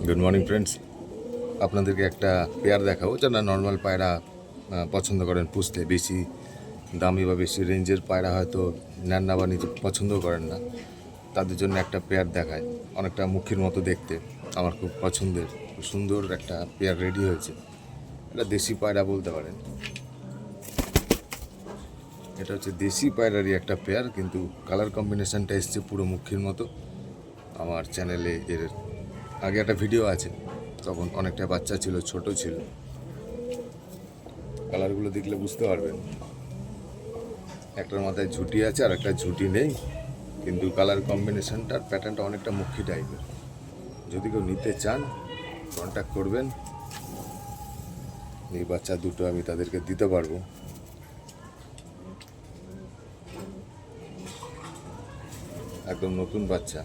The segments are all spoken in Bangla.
গুড মর্নিং ফ্রেন্ডস, আপনাদেরকে একটা পেয়ার দেখাবো যারা নর্মাল পায়রা পছন্দ করেন পুষতে। বেশি দামি বা বেশি রেঞ্জের পায়রা হয়তো নেন না বা নিজে পছন্দও করেন না, তাদের জন্য একটা পেয়ার দেখায়। অনেকটা মুখির মতো দেখতে, আমার খুব পছন্দের, খুব সুন্দর একটা পেয়ার রেডি হয়েছে। এটা দেশি পায়রা বলতে পারেন। এটা হচ্ছে দেশি পায়রারই একটা পেয়ার, কিন্তু কালার কম্বিনেশনটা এসছে পুরো মুখির মতো। আমার চ্যানেলে এর আগে একটা ভিডিও আছে, তখন অনেকটা বাচ্চা ছিল, ছোট ছিল। কালারগুলো দেখলে বুঝতে পারবেন। একটার মাথায় ঝুঁটি আছে আর একটা ঝুঁটি নেই, কিন্তু কালার কম্বিনেশনটার প্যাটার্নটা অনেকটা মুখী টাইপের। যদি কেউ নিতে চান কন্ট্যাক্ট করবেন, এই বাচ্চা দুটো আমি তাদেরকে দিতে পারবো। একদম নতুন বাচ্চা।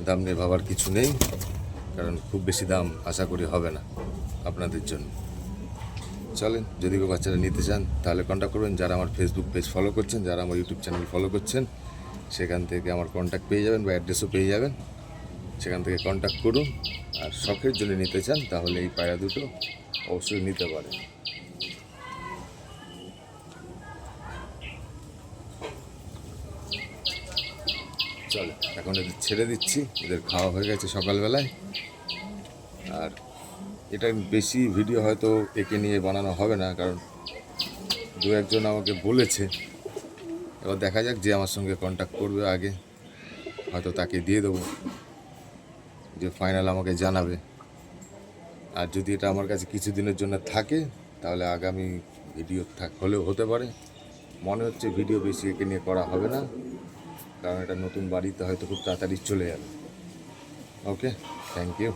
দাম নিয়ে ভাবার কিছু নেই, কারণ খুব বেশি দাম আশা করি হবে না আপনাদের জন্য। চলেন, যদি কেউ বাচ্চারা নিতে চান তাহলে কন্ট্যাক্ট করবেন। যারা আমার ফেসবুক পেজ ফলো করছেন, যারা আমার ইউটিউব চ্যানেল ফলো করছেন, সেখান থেকে আমার কন্ট্যাক্ট পেয়ে যাবেন বা অ্যাড্রেসও পেয়ে যাবেন। সেখান থেকে কন্ট্যাক্ট করুন। আর শখের জন্য নিতে চান তাহলে এই পায়রা দুটো অবশ্যই নিতে পারেন। চলে, এখন এদের ছেড়ে দিচ্ছি। এদের খাওয়া হয়ে গেছে সকালবেলায়। আর এটা বেশি ভিডিও হয়তো একে নিয়ে বানানো হবে না, কারণ দু একজন আমাকে বলেছে। এবার দেখা যাক, যে আমার সঙ্গে কন্ট্যাক্ট করবে আগে হয়তো তাকে দিয়ে দেবো, যে ফাইনাল আমাকে জানাবে। আর যদি এটা আমার কাছে কিছু দিনের জন্য থাকে তাহলে আগামী ভিডিও হলেও হতে পারে। মনে হচ্ছে ভিডিও বেশি একে নিয়ে করা হবে না, কারণ এটা নতুন বাড়িতে হয়তো খুব তাড়াতাড়ি চলে যাবে। ওকে, থ্যাংক ইউ।